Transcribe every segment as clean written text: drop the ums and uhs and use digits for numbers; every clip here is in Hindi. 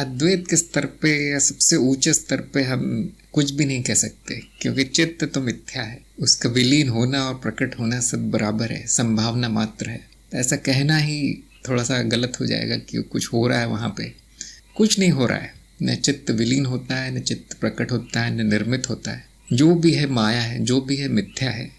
अद्वैत के स्तर पे या सबसे ऊंचे स्तर पे हम कुछ भी नहीं कह सकते, क्योंकि चित्त तो मिथ्या है, उसका विलीन होना और प्रकट होना सब बराबर है, संभावना मात्र है। तो ऐसा कहना ही थोड़ा सा गलत हो जाएगा कि कुछ हो रहा है वहाँ पे। कुछ नहीं हो रहा है, न चित्त विलीन होता है, न चित्त प्रकट होता है, न निर्मित होता है। जो भी है माया है, जो भी है मिथ्या है।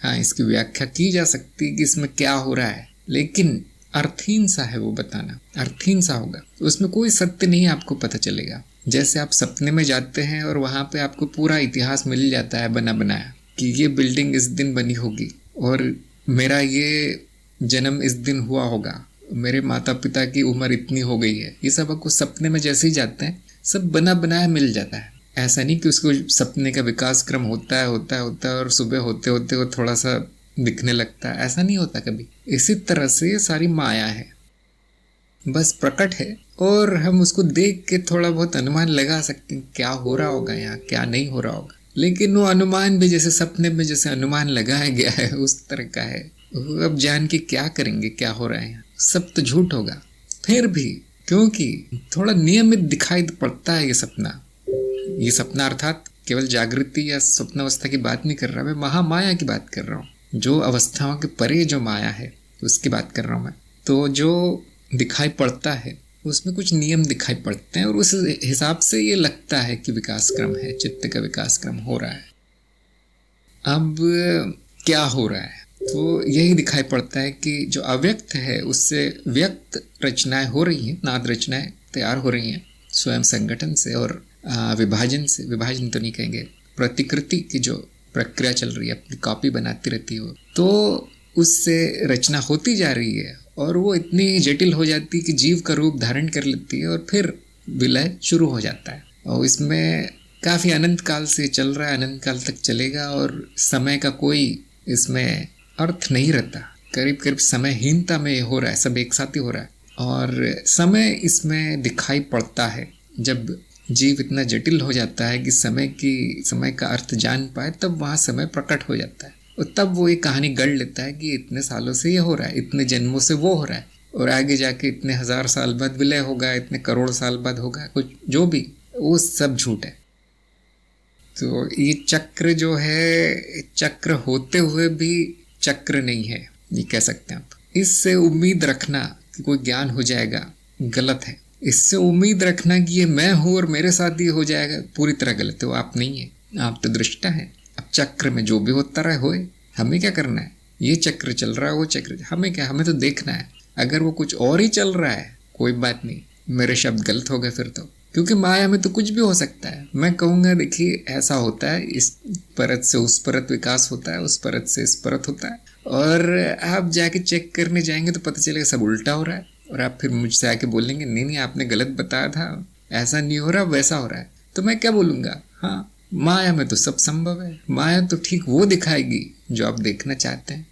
हाँ, इसकी व्याख्या की जा सकती है कि इसमें क्या हो रहा है, लेकिन अर्थहीन सा है वो बताना, अर्थहीन सा होगा, तो उसमें कोई सत्य नहीं आपको पता चलेगा। जैसे आप सपने में जाते हैं और वहाँ पे आपको पूरा इतिहास मिल जाता है बना बनाया कि ये बिल्डिंग इस दिन बनी होगी और मेरा ये जन्म इस दिन हुआ होगा, मेरे माता पिता की उम्र इतनी हो गई है। ये सब आपको सपने में जैसे ही जाते हैं सब बना बनाया मिल जाता है। ऐसा नहीं कि उसको सपने का विकास क्रम होता है और सुबह होते होते वो थोड़ा सा दिखने लगता है, ऐसा नहीं होता कभी। इसी तरह से ये सारी माया है, बस प्रकट है और हम उसको देख के थोड़ा बहुत अनुमान लगा सकते हैं क्या हो रहा होगा यहाँ, क्या नहीं हो रहा होगा। लेकिन वो अनुमान भी जैसे सपने में जैसे अनुमान लगाया गया है उस तरह का है। अब जान के क्या करेंगे क्या हो रहा है यहाँ, सब तो झूठ होगा। फिर भी क्योंकि थोड़ा नियमित दिखाई पड़ता है ये सपना अर्थात केवल जागृति या स्वप्नावस्था की बात नहीं कर रहा मैं, महामाया की बात कर रहा हूँ। जो अवस्थाओं के परे जो माया है उसकी बात कर रहा हूँ मैं। तो जो दिखाई पड़ता है उसमें कुछ नियम दिखाई पड़ते हैं और उस हिसाब से ये लगता है कि विकास क्रम है, चित्त का विकास क्रम हो रहा है। अब क्या हो रहा है, तो यही दिखाई पड़ता है कि जो अव्यक्त है उससे व्यक्त रचनाएं हो रही हैं, नाद रचनाएं तैयार हो रही हैं स्वयं संगठन से और विभाजन से। विभाजन तो नहीं कहेंगे, प्रतिकृति की जो प्रक्रिया चल रही है, अपनी कॉपी बनाती रहती है, तो उससे रचना होती जा रही है और वो इतनी जटिल हो जाती है कि जीव का रूप धारण कर लेती है और फिर विलय शुरू हो जाता है। और इसमें काफ़ी अनंत काल से चल रहा है, अनंत काल तक चलेगा और समय का कोई इसमें अर्थ नहीं रहता। करीब करीब समयहीनता में ये हो रहा है, सब एक साथ ही हो रहा है। और समय इसमें दिखाई पड़ता है जब जीव इतना जटिल हो जाता है कि समय का अर्थ जान पाए, तब वहाँ समय प्रकट हो जाता है और तब वो एक कहानी गढ़ लेता है कि इतने सालों से ये हो रहा है, इतने जन्मों से वो हो रहा है और आगे जाके इतने हजार साल बाद विलय होगा, इतने करोड़ साल बाद होगा, कुछ जो भी, वो सब झूठ है। तो ये चक्र जो है, चक्र होते हुए भी चक्र नहीं है, ये कह सकते हैं आप। इससे उम्मीद रखना कि कोई ज्ञान हो जाएगा गलत है। इससे उम्मीद रखना कि ये मैं हूँ और मेरे साथ ये हो जाएगा पूरी तरह गलत है। वो आप नहीं है, आप तो दृष्टा हैं। अब चक्र में जो भी होता रहे होए, हमें क्या करना है। ये चक्र चल रहा है, वो चक्र, हमें क्या, हमें तो देखना है। अगर वो कुछ और ही चल रहा है कोई बात नहीं, मेरे शब्द गलत हो गए फिर तो, क्योंकि माया में तो कुछ भी हो सकता है। मैं कहूँगा देखिए ऐसा होता है, इस परत से उस परत विकास होता है, उस परत से इस परत होता है, और आप जाके चेक करने जाएंगे तो पता चलेगा सब उल्टा हो रहा है। और आप फिर मुझसे आके बोलेंगे नहीं नहीं आपने गलत बताया था, ऐसा नहीं हो रहा वैसा हो रहा है, तो मैं क्या बोलूँगा, हाँ माया में तो सब संभव है। माया तो ठीक वो दिखाएगी जो आप देखना चाहते हैं।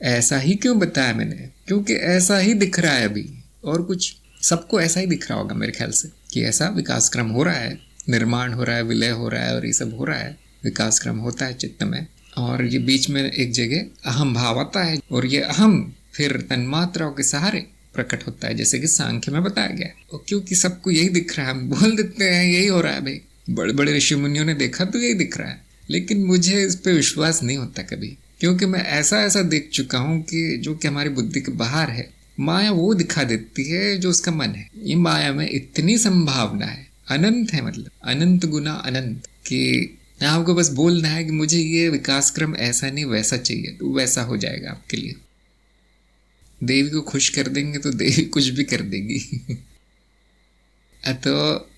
ऐसा ही क्यों बताया मैंने, क्योंकि ऐसा ही दिख रहा है अभी, और कुछ सबको ऐसा ही दिख रहा होगा मेरे ख्याल से कि ऐसा विकास क्रम हो रहा है, निर्माण हो रहा है, विलय हो रहा है और ये सब हो रहा है, विकास क्रम होता है चित्त में। और ये बीच में एक जगह अहम भाव आता है और ये अहम फिर तन्मात्राओं के सहारे प्रकट होता है, जैसे कि सांख्य में बताया गया है। और क्योंकि सबको यही दिख रहा है, हम बोल देते हैं यही हो रहा है भाई, बड़े बड़े ऋषि मुनियों ने देखा तो यही दिख रहा है, लेकिन मुझे इस पे विश्वास नहीं होता कभी, क्योंकि मैं ऐसा ऐसा देख चुका हूँ कि जो कि हमारी बुद्धि के बाहर है। माया वो दिखा देती है जो उसका मन है। ये माया में इतनी संभावना है, अनंत है, मतलब अनंत गुना अनंत, कि आपको बस बोलना है कि मुझे ये विकास क्रम ऐसा नहीं वैसा चाहिए, तो वैसा हो जाएगा आपके लिए। देवी को खुश कर देंगे तो देवी कुछ भी कर देगी। तो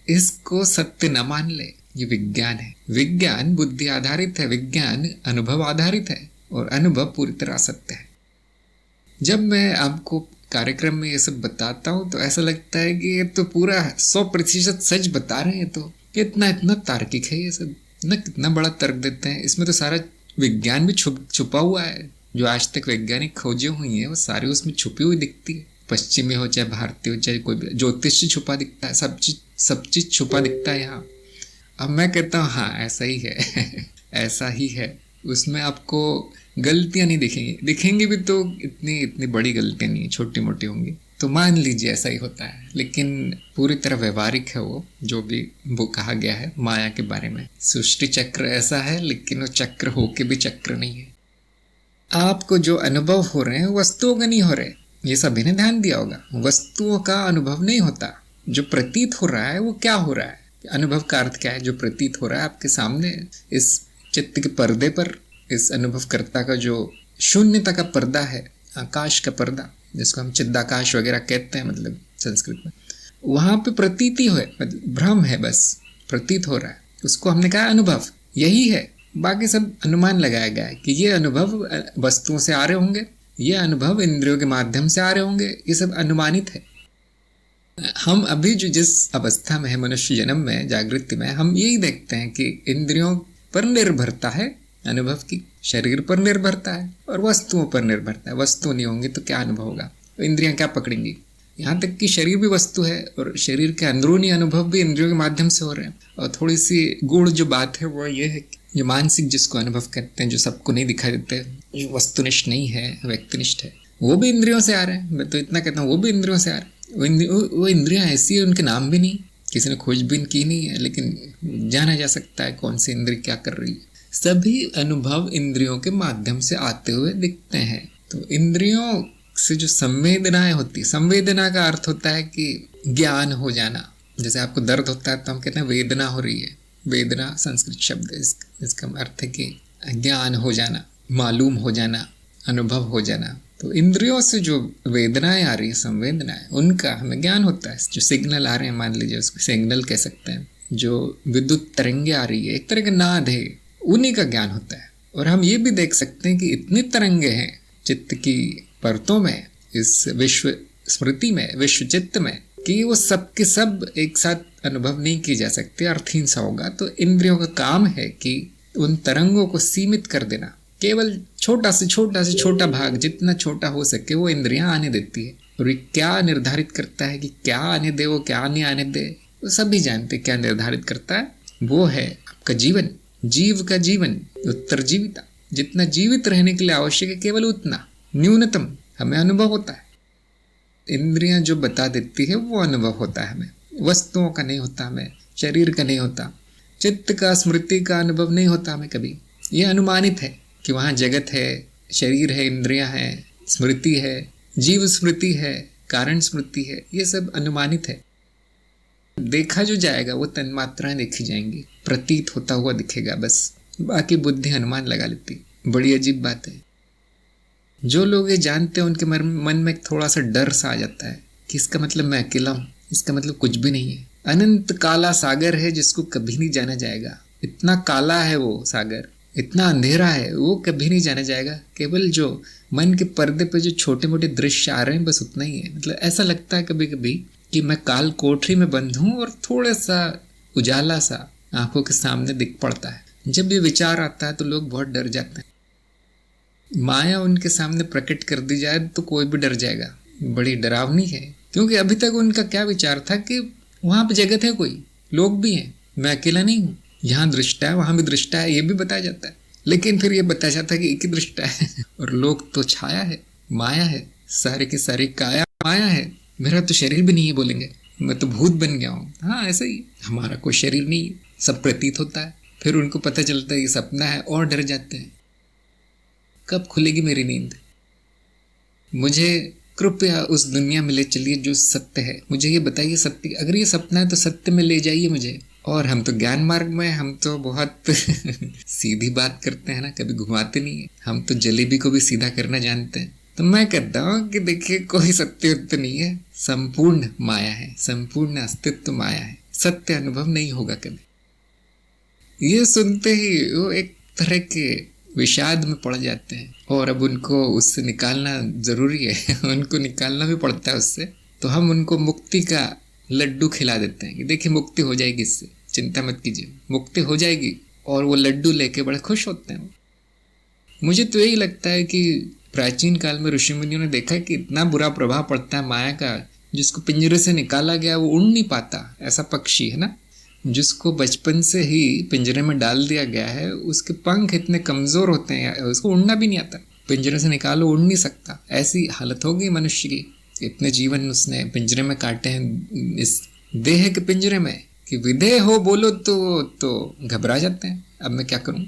इसको सत्य न मान ले, ये विज्ञान है। विज्ञान बुद्धि आधारित है, विज्ञान अनुभव आधारित है और अनुभव पूरी तरह सत्य है। जब मैं आपको कार्यक्रम में ये सब बताता हूँ तो ऐसा लगता है कि ये तो पूरा 100% सच बता रहे हैं, तो इतना इतना तार्किक है ये सब, न कितना बड़ा तर्क देते हैं। इसमें तो सारा विज्ञान भी छुपा हुआ है। जो आज तक वैज्ञानिक खोजें हुई हैं वो सारी उसमें छुपी हुई दिखती है। पश्चिमी हो चाहे भारतीय हो चाहे कोई भी, ज्योतिष छुपा दिखता है, सब चीज छुपा दिखता है यहाँ। अब मैं कहता हूँ हाँ ऐसा ही है। ऐसा ही है, उसमें आपको गलतियां नहीं दिखेंगी, दिखेंगी भी तो इतनी बड़ी गलतियां नहीं, छोटी मोटी होंगी। तो मान लीजिए ऐसा ही होता है, लेकिन पूरी तरह व्यवहारिक है वो जो भी वो कहा गया है माया के बारे में। सृष्टि चक्र ऐसा है, लेकिन वो चक्र होके भी चक्र नहीं है। आपको जो अनुभव हो रहे हैं वस्तुओं का नहीं हो रहे, ये सभी ने ध्यान दिया होगा। वस्तुओं का अनुभव नहीं होता, जो प्रतीत हो रहा है वो क्या हो रहा है। अनुभव का अर्थ क्या है? जो प्रतीत हो रहा है आपके सामने इस चित्त के पर्दे पर, इस अनुभवकर्ता का जो शून्यता का पर्दा है, आकाश का पर्दा जिसको हम चिदाकाश वगैरह कहते हैं, मतलब संस्कृत में, वहां पे प्रतीति है, मतलब भ्रम है, बस प्रतीत हो रहा है, उसको हमने कहा अनुभव। यही है, बाकी सब अनुमान लगाया गया है कि ये अनुभव वस्तुओं से आ रहे होंगे, ये अनुभव इंद्रियों के माध्यम से आ रहे होंगे, ये सब अनुमानित है। हम अभी जो जिस अवस्था में है मनुष्य जन्म में, जागृति में, हम यही देखते हैं कि इंद्रियों पर निर्भरता है अनुभव की, शरीर पर निर्भरता है और वस्तुओं पर निर्भरता है। वस्तु नहीं होंगी तो क्या अनुभव होगा, तो इंद्रियां क्या पकड़ेंगी। यहाँ तक कि शरीर भी वस्तु है और शरीर के अंदरूनी अनुभव भी इंद्रियों के माध्यम से हो रहे हैं। और थोड़ी सी गूढ़ जो बात है वो ये है कि जो मानसिक जिसको अनुभव कहते हैं, जो सबको नहीं दिखाई देते, जो वस्तुनिष्ठ नहीं है, व्यक्तिनिष्ठ है, वो भी इंद्रियों से आ रहे हैं। मैं तो इतना कहता हूँ, वो भी इंद्रियों से आ रहे हैं। वो इंद्रियां ऐसी है, उनके नाम भी नहीं, किसी ने खोजबीन की नहीं है, लेकिन जाना जा सकता है कौन सी इंद्रिय क्या कर रही है। सभी अनुभव इंद्रियों के माध्यम से आते हुए दिखते हैं। तो इंद्रियों से जो संवेदनाएं होती, संवेदना का अर्थ होता है कि ज्ञान हो जाना। जैसे आपको दर्द होता है तो हम कहते हैं वेदना हो रही है। वेदना संस्कृत शब्द है, इसका अर्थ है कि ज्ञान हो जाना, मालूम हो जाना, अनुभव हो जाना। तो इंद्रियों से जो वेदनाएं आ रही है, संवेदनाएं, उनका हमें ज्ञान होता है। जो सिग्नल आ रहे हैं, मान लीजिए उसको सिग्नल कह सकते हैं, जो विद्युत तरंगे आ रही है, एक तरह का नाद है, उन्हीं का ज्ञान होता है। और हम ये भी देख सकते हैं कि इतनी तरंगे हैं चित्त की परतों में, इस विश्व स्मृति में, विश्व चित्त में, कि वो सब के सब एक साथ अनुभव नहीं की जा सकते, अर्थहीन सा होगा। तो इंद्रियों का काम है कि उन तरंगों को सीमित कर देना। केवल छोटा से छोटा भाग, जितना छोटा हो सके वो इंद्रियां आने देती है। और ये क्या निर्धारित करता है कि क्या आने दे, वो क्या नहीं आने दे, वो सभी जानते। क्या निर्धारित करता है? वो है आपका जीवन, जीव का जीवन, उत्तरजीविता। जितना जीवित रहने के लिए आवश्यक है, केवल उतना न्यूनतम हमें अनुभव होता है। इंद्रियां जो बता देती है वो अनुभव होता है हमें, वस्तुओं का नहीं होता, हमें शरीर का नहीं होता, चित्त का, स्मृति का अनुभव नहीं होता हमें कभी। ये अनुमानित है कि वहाँ जगत है, शरीर है, इंद्रियां हैं, स्मृति है, जीव स्मृति है, कारण स्मृति है, ये सब अनुमानित है। देखा जो जाएगा वो तन्मात्राएं देखी जाएंगी, प्रतीत होता हुआ दिखेगा बस, बाकी बुद्धि अनुमान लगा लेती। बड़ी अजीब बात है। जो लोग ये जानते हैं उनके मन में थोड़ा सा डर सा आ जाता है कि इसका मतलब मैं अकेला हूँ, इसका मतलब कुछ भी नहीं है। अनंत काला सागर है जिसको कभी नहीं जाना जाएगा। इतना काला है वो सागर, इतना अंधेरा है, वो कभी नहीं जाना जाएगा। केवल जो मन के पर्दे पे जो छोटे मोटे दृश्य आ रहे हैं, बस उतना ही है। मतलब ऐसा लगता है कभी कभी कि मैं काल कोठरी में बंद हूँ और थोड़ा सा उजाला सा आंखों के सामने दिख पड़ता है। जब ये विचार आता है तो लोग बहुत डर जाते हैं। माया उनके सामने प्रकट कर दी जाए तो कोई भी डर जाएगा। बड़ी डरावनी है, क्योंकि अभी तक उनका क्या विचार था कि वहां पे जगत है, कोई लोग भी हैं, मैं अकेला नहीं हूँ, यहाँ दृष्टा है, वहां भी दृष्टा है, ये भी बताया जाता है। लेकिन फिर ये बताया जाता है कि एक ही दृष्टा है और लोग तो छाया है, माया है, सारे की सारी काया माया है। मेरा तो शरीर भी नहीं है, बोलेंगे मैं तो भूत बन गया हूँ। हाँ, ऐसा ही, हमारा कोई शरीर नहीं है, सब प्रतीत होता है। फिर उनको पता चलता है ये सपना है और डर जाते हैं। कब खुलेगी मेरी नींद? मुझे कृपया उस दुनिया में ले चलिए जो सत्य है। मुझे ये बताइए सत्य, अगर ये सपना है तो सत्य में ले जाइए मुझे। और हम तो ज्ञान मार्ग में, हम तो बहुत सीधी बात करते हैं ना, कभी घुमाते नहीं है। हम तो जलेबी को भी सीधा करना जानते हैं। तो मैं कहता हूँ कि देखिए, कोई सत्य उत्तर नहीं है, संपूर्ण माया है, संपूर्ण अस्तित्व माया है, सत्य अनुभव नहीं होगा कभी। ये सुनते ही वो एक तरह के विषाद में पड़ जाते हैं और अब उनको उससे निकालना जरूरी है उनको निकालना भी पड़ता है उससे। तो हम उनको मुक्ति का लड्डू खिला देते हैं कि देखिए मुक्ति हो जाएगी, इससे चिंता मत कीजिए, मुक्ति हो जाएगी। और वो लड्डू लेके बड़े खुश होते हैं। मुझे तो यही लगता है कि प्राचीन काल में ऋषि मुनियों ने देखा कि इतना बुरा प्रभाव पड़ता है माया का। जिसको पिंजरे से निकाला गया वो उड़ नहीं पाता, ऐसा पक्षी है ना, जिसको बचपन से ही पिंजरे में डाल दिया गया है, उसके पंख इतने कमजोर होते हैं, उसको उड़ना भी नहीं आता। पिंजरे से निकालो, उड़ नहीं सकता। ऐसी हालत होगी मनुष्य की। इतने जीवन उसने पिंजरे में काटे हैं, इस देह के पिंजरे में, कि विदेह हो बोलो तो घबरा जाते हैं। अब मैं क्या करूं?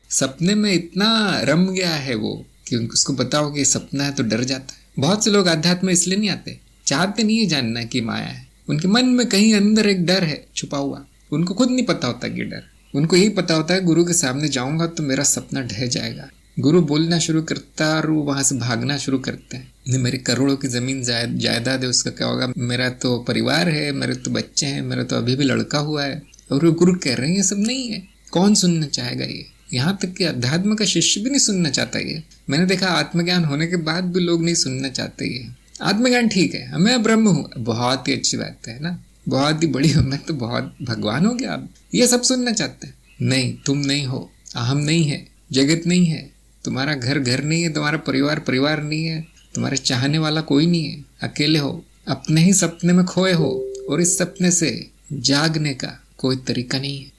सपने में इतना रम गया है वो कि उसको बताओ कि सपना है तो डर जाता है। बहुत से लोग आध्यात्म में इसलिए नहीं आते, चाहते नहीं है जानना कि माया है। उनके मन में कहीं अंदर एक डर है छुपा हुआ, उनको खुद नहीं पता होता कि डर। उनको यही पता होता है गुरु के सामने जाऊंगा तो मेरा सपना ढह जाएगा। गुरु बोलना शुरू करता और वो वहां से भागना शुरू करते हैं। मेरी करोड़ों की जमीन जायदाद है, उसका क्या होगा? मेरा तो परिवार है, मेरे तो बच्चे हैं, मेरा तो अभी भी लड़का हुआ है। और वो गुरु कह रहे हैं ये सब नहीं है। कौन सुनना चाहेगा ये? यहाँ तक कि अध्यात्म का शिष्य भी नहीं सुनना चाहता ये। मैंने देखा आत्मज्ञान होने के बाद भी लोग नहीं सुनना चाहते ये। आत्मज्ञान ठीक है, मैं ब्रह्म हूँ, बहुत ही अच्छी बात है ना, बहुत ही बड़ी, मैं तो बहुत भगवान हो गया। अब ये सब सुनना चाहते हैं। नहीं, तुम नहीं हो, अहम नहीं है, जगत नहीं है, तुम्हारा घर घर नहीं है, तुम्हारा परिवार परिवार नहीं है, तुम्हारे चाहने वाला कोई नहीं है, अकेले हो, अपने ही सपने में खोए हो, और इस सपने से जागने का कोई तरीका नहीं है।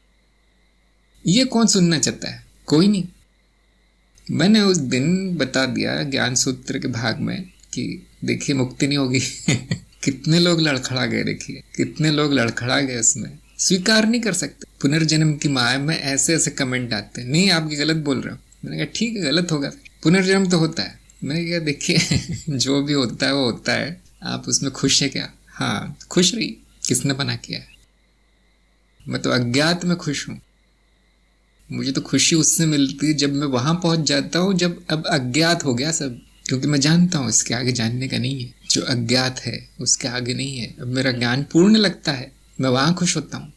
ये कौन सुनना चाहता है? कोई नहीं। मैंने उस दिन बता दिया ज्ञान सूत्र के भाग में कि देखिए मुक्ति नहीं होगी। कितने लोग लड़खड़ा गए, देखिए कितने लोग लड़खड़ा गए, उसमें स्वीकार नहीं कर सकते। पुनर्जन्म की माया में ऐसे ऐसे कमेंट आते हैं, नहीं आपकी गलत बोल रहे हो। मैंने कहा ठीक है, गलत होगा, पुनर्जन्म तो होता है। मैंने कहा देखिए जो भी होता है वो होता है, आप उसमें खुश है क्या? हाँ खुश रही, किसने मना किया है? मैं तो अज्ञात में खुश हूँ। मुझे तो खुशी उससे मिलती है जब मैं वहां पहुंच जाता हूँ, जब अब अज्ञात हो गया सब, क्योंकि मैं जानता हूँ इसके आगे जानने का नहीं है। जो अज्ञात है उसके आगे नहीं है। अब मेरा ज्ञान पूर्ण लगता है, मैं वहां खुश होता हूँ।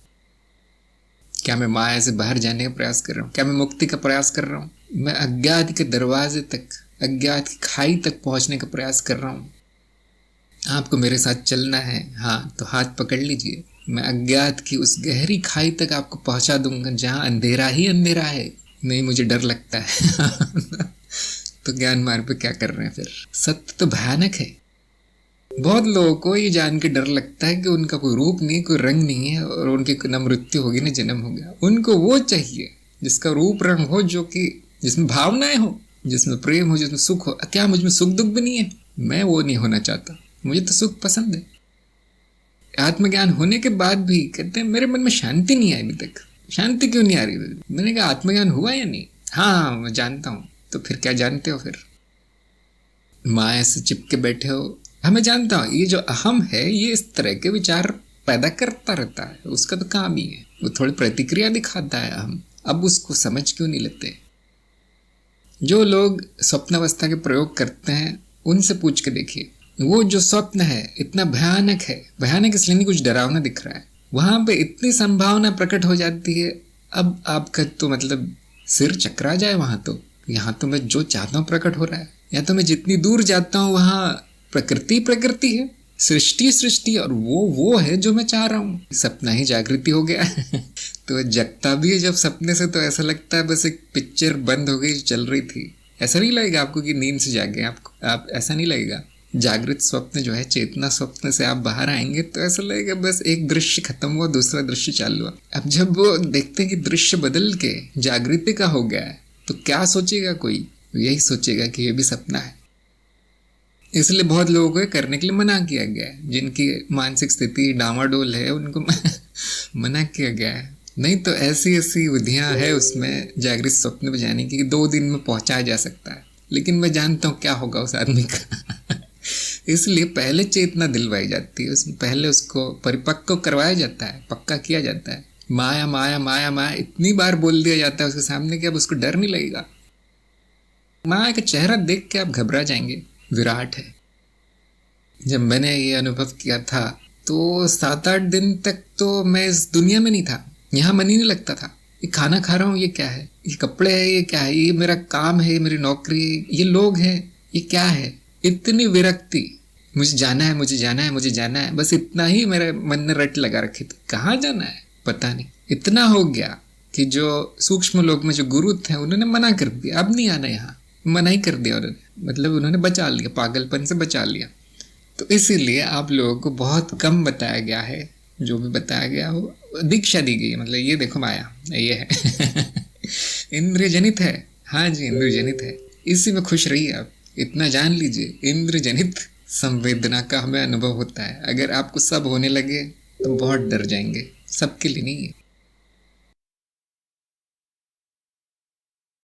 क्या मैं माया से बाहर जाने का प्रयास कर रहा हूँ? क्या मैं मुक्ति का प्रयास कर रहा हूँ? मैं अज्ञात के दरवाजे तक, अज्ञात की खाई तक पहुंचने का प्रयास कर रहा हूँ। आपको मेरे साथ चलना है, हाँ तो हाथ पकड़ लीजिए। मैं अज्ञात की उस गहरी खाई तक आपको पहुंचा दूंगा जहां अंधेरा ही अंधेरा है। नहीं, मुझे डर लगता है। तो ज्ञान मार्ग पे क्या कर रहे हैं फिर? सत्य तो भयानक है। बहुत लोगों को ये जान के डर लगता है कि उनका कोई रूप नहीं, कोई रंग नहीं है, और उनकी न मृत्यु होगी न जन्म हो गया। उनको वो चाहिए जिसका रूप रंग हो, जो कि जिसमें भावनाएं हो, जिसमें प्रेम हो, जिसमें सुख हो। क्या मुझ में सुख दुख भी नहीं है? मैं वो नहीं होना चाहता, मुझे तो सुख पसंद है। आत्मज्ञान होने के बाद भी कहते हैं मेरे मन में शांति नहीं आई अभी तक। शांति क्यों नहीं आ रही? मैंने कहा आत्मज्ञान हुआ या नहीं? हाँ मैं जानता हूँ। तो फिर क्या जानते हो? फिर माया से चिपके बैठे हो। हमें जानता हूँ ये जो अहम है ये इस तरह के विचार पैदा करता रहता है, उसका तो काम ही है, वो थोड़ी प्रतिक्रिया दिखाता है अहम। अब उसको समझ क्यों नहीं लेते? जो लोग स्वप्नावस्था के प्रयोग करते हैं उनसे पूछ के देखिए, वो जो स्वप्न है इतना भयानक है। भयानक इसलिए नहीं कुछ डरावना दिख रहा है, वहां पे इतनी संभावना प्रकट हो जाती है। अब आपका तो मतलब सिर चकरा जाए वहां तो। यहाँ तो मैं जो चाहता हूँ प्रकट हो रहा है, या तो मैं जितनी दूर जाता हूँ वहां प्रकृति प्रकृति है, सृष्टि सृष्टि, और वो है जो मैं चाह रहा हूँ। सपना ही जागृति हो गया। तो जगता भी है जब सपने से, तो ऐसा लगता है बस एक पिक्चर बंद हो गई चल रही थी। ऐसा नहीं लगेगा आपको कि नींद से जागे आप ऐसा नहीं लगेगा। जागृत स्वप्न जो है, चेतना स्वप्न से आप बाहर आएंगे तो ऐसा लगेगा बस एक दृश्य खत्म हुआ, दूसरा दृश्य चालू हुआ। अब जब वो देखते हैं कि दृश्य बदल के जागृति का हो गया है, तो क्या सोचेगा कोई? यही सोचेगा कि ये भी सपना है। इसलिए बहुत लोगों को करने के लिए मना किया गया है। जिनकी मानसिक स्थिति डामाडोल है उनको मना किया गया है। नहीं तो ऐसी ऐसी विधियां है उसमें जागृत स्वप्न में जाने की, 2 दिन में पहुंचाया जा सकता है। लेकिन मैं जानता हूँ क्या होगा उस आदमी का। इसलिए पहले चेतना दिलवाई जाती है, उसमें पहले उसको परिपक्व करवाया जाता है, पक्का किया जाता है। माया माया माया माया इतनी बार बोल दिया जाता है उसके सामने कि अब उसको डर नहीं लगेगा। माया का चेहरा देख के आप घबरा जाएंगे। विराट है। जब मैंने ये अनुभव किया था तो 7-8 दिन तक तो मैं इस दुनिया में नहीं था, यहाँ मन ही नहीं लगता था। ये खाना खा रहा हूँ, ये क्या है? ये कपड़े है, ये क्या है? ये मेरा काम है, मेरी नौकरी, ये लोग हैं, ये क्या है? इतनी विरक्ति, मुझे जाना है, मुझे जाना है, मुझे जाना है, बस इतना ही मेरे मन ने रट लगा रखी थी। कहाँ जाना है पता नहीं। इतना हो गया कि जो सूक्ष्म लोक में जो गुरु थे उन्होंने मना कर दिया, अब नहीं आना यहाँ, मना ही कर दिया उन्होंने। मतलब उन्होंने बचा लिया, पागलपन से बचा लिया। तो इसीलिए आप लोगों को बहुत कम बताया गया है, जो भी बताया गया हो दीक्षा दी गई है। मतलब ये देखो माया ये है। इंद्रिय जनित है। हाँ जी इंद्रिय जनित है, इसी में खुश रहिए आप। इतना जान लीजिए इंद्र जनित संवेदना का हमें अनुभव होता है। अगर आपको सब होने लगे तो बहुत डर जाएंगे, सबके लिए नहीं है।